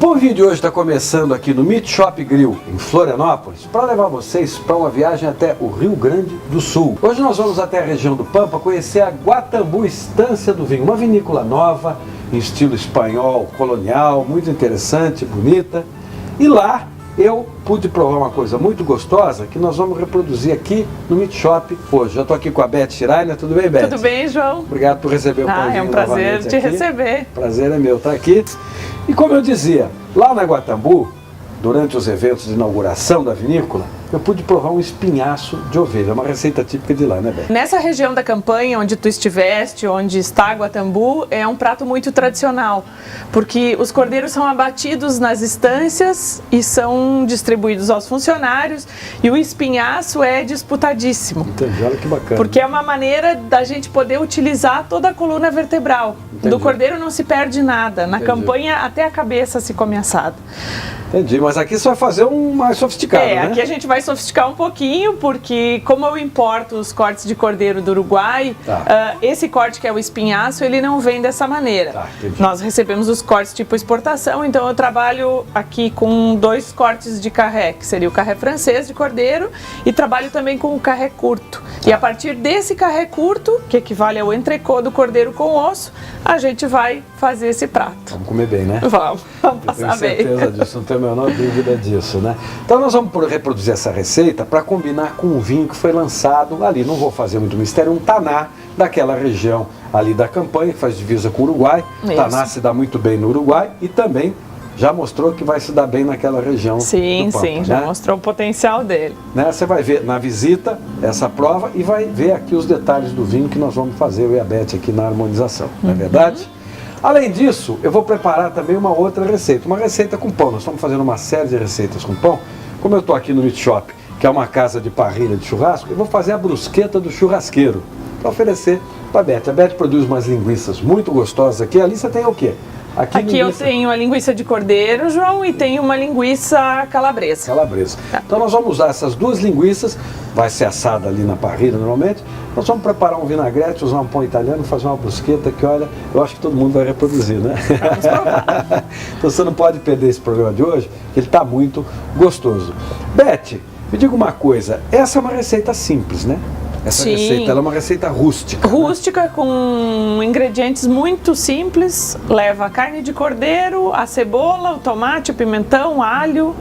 Bom, o vídeo de hoje está começando aqui no Meat Shop Grill, em Florianópolis, para levar vocês para uma viagem até o Rio Grande do Sul. Hoje nós vamos até a região do Pampa conhecer a Guatambu Estância do Vinho, uma vinícola nova, em estilo espanhol, colonial, muito interessante, bonita. E lá eu pude provar uma coisa muito gostosa que nós vamos reproduzir aqui no Meat Shop hoje. Já estou aqui com a Beth Schreiner. Tudo bem, Beth? Tudo bem, João? Obrigado por receber o pãozinho. É um prazer te receber. Prazer é meu estar aqui. E como eu dizia, lá na Guatambu, durante os eventos de inauguração da vinícola, eu pude provar um espinhaço de ovelha, uma receita típica de lá, né, Beth? Nessa região da campanha, onde tu estiveste, onde está Guatambu, é um prato muito tradicional, porque os cordeiros são abatidos nas estâncias e são distribuídos aos funcionários, e o espinhaço é disputadíssimo. Entendi, olha que bacana. Porque é uma maneira da gente poder utilizar toda a coluna vertebral. Entendi. Do cordeiro não se perde nada, na campanha até a cabeça se come assado. Entendi, mas aqui você vai fazer um mais sofisticado, né? Aqui a gente vai sofisticar um pouquinho, porque como eu importo os cortes de cordeiro do Uruguai, esse corte que é o espinhaço, ele não vem dessa maneira. Nós recebemos os cortes tipo exportação, então eu trabalho aqui com 2 cortes de carré, que seria o carré francês de cordeiro, e trabalho também com o carré curto. E a partir desse carré curto, que equivale ao entrecô do cordeiro com osso, a gente vai fazer esse prato. Vamos comer bem, né? Vamos passar bem. Tenho certeza disso, não tenho a menor dúvida disso, né? Então nós vamos reproduzir essa receita para combinar com o vinho que foi lançado ali, não vou fazer muito mistério, um taná daquela região ali da campanha, que faz divisa com o Uruguai. Isso. Taná se dá muito bem no Uruguai e também já mostrou que vai se dar bem naquela região do Pampa, sim, já mostrou o potencial dele. Né? Você vai ver na visita essa prova e vai ver aqui os detalhes do vinho que nós vamos fazer, eu e a Beth, aqui na harmonização, não é verdade? Além disso, eu vou preparar também uma outra receita, uma receita com pão. Nós estamos fazendo uma série de receitas com pão. Como eu estou aqui no Meat Shop, que é uma casa de parrilha de churrasco, eu vou fazer a brusqueta do churrasqueiro para oferecer para a Beth. A Beth produz umas linguiças muito gostosas aqui. Ali você tem o quê? Aqui eu tenho a linguiça de cordeiro, João, e tenho uma linguiça calabresa. Calabresa. Então nós vamos usar essas 2 linguiças, vai ser assada ali na parrilha normalmente. Nós vamos preparar um vinagrete, usar um pão italiano, fazer uma brusqueta que, olha, eu acho que todo mundo vai reproduzir, né? Vamos provar. Então você não pode perder esse programa de hoje, que ele está muito gostoso. Beth, me diga uma coisa, essa é uma receita simples, né? Essa receita, ela é uma receita rústica. Rústica, né? Com ingredientes muito simples. Leva a carne de cordeiro, a cebola, o tomate, o pimentão, alho,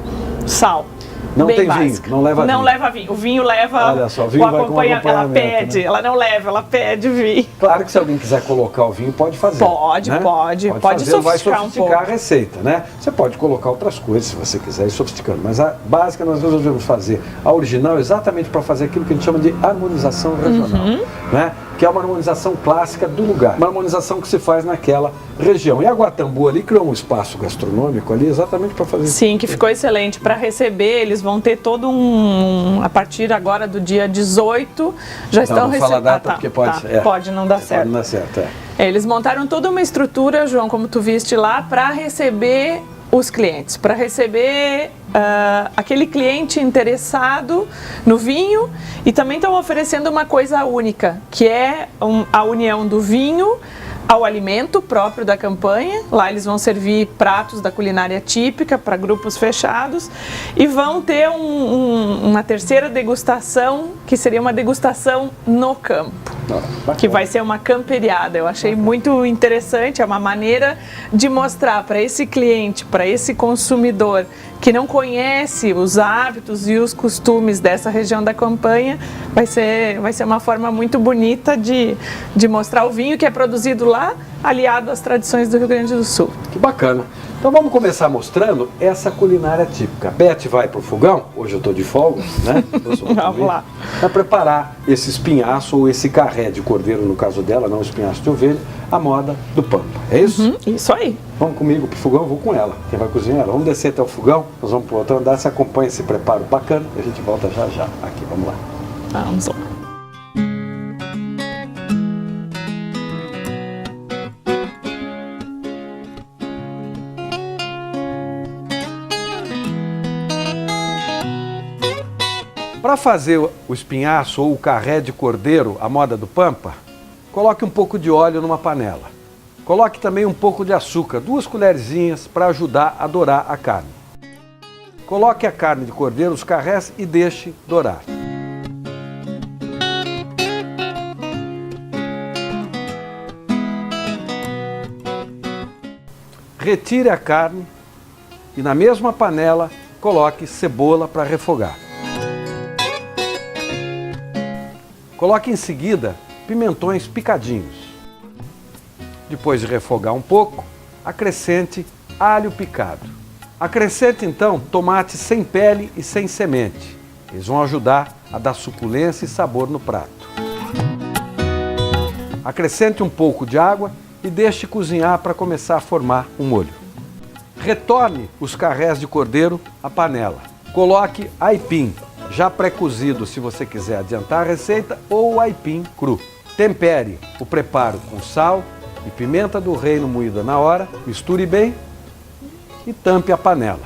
sal. Não bem tem básica. vinho, não leva vinho. Não leva vinho. O vinho leva. Olha só, o vinho vai com acompanhamento. Ela pede, né? ela não leva, ela pede vinho. Claro que se alguém quiser colocar o vinho, pode fazer. Pode, né? pode fazer, sofisticar vai sofisticar um pouco. a receita, né? Você pode colocar outras coisas se você quiser ir sofisticando, mas a básica nós resolvemos fazer a original exatamente para fazer aquilo que a gente chama de harmonização regional, né? Que é uma harmonização clássica do lugar, uma harmonização que se faz naquela região. E a Guatambu ali criou um espaço gastronômico ali exatamente para fazer isso. Sim, que ficou excelente. Para receber, eles vão ter todo a partir agora do dia 18, já estão recebendo. Não fala a data porque pode... pode não dar certo. Pode não dar certo, Eles montaram toda uma estrutura, João, como tu viste lá, para receber os clientes, para receber aquele cliente interessado no vinho, e também estão oferecendo uma coisa única, que é a união do vinho ao alimento próprio da campanha. Lá eles vão servir pratos da culinária típica para grupos fechados e vão ter uma terceira degustação, que seria uma degustação no campo, que vai ser uma camperiada. Eu achei muito interessante, é uma maneira de mostrar para esse cliente, para esse consumidor que não conhece os hábitos e os costumes dessa região da campanha, vai ser uma forma muito bonita de mostrar o vinho que é produzido lá, aliado às tradições do Rio Grande do Sul. Que bacana. Então vamos começar mostrando essa culinária típica. A Beth vai para o fogão, hoje eu estou de folga, né? Vamos lá. Para preparar esse espinhaço ou esse carré de cordeiro, no caso dela, não espinhaço de ovelha, a moda do Pampa. É isso? Isso aí. Vamos comigo pro fogão, eu vou com ela. Quem vai cozinhar ela. Vamos descer até o fogão, nós vamos pro outro andar, se acompanha esse preparo bacana e a gente volta já já. Aqui, vamos lá. Vamos lá. Para fazer o espinhaço ou o carré de cordeiro, a moda do Pampa, coloque um pouco de óleo numa panela. Coloque também um pouco de açúcar, 2 colherzinhas, para ajudar a dourar a carne. Coloque a carne de cordeiro, os carrés e deixe dourar. Retire a carne e na mesma panela coloque cebola para refogar. Coloque em seguida pimentões picadinhos. Depois de refogar um pouco, acrescente alho picado. Acrescente então tomate sem pele e sem semente. Eles vão ajudar a dar suculência e sabor no prato. Acrescente um pouco de água e deixe cozinhar para começar a formar um molho. Retorne os carrés de cordeiro à panela. Coloque aipim, já pré-cozido se você quiser adiantar a receita, ou aipim cru. Tempere o preparo com sal e pimenta do reino moída na hora, misture bem e tampe a panela.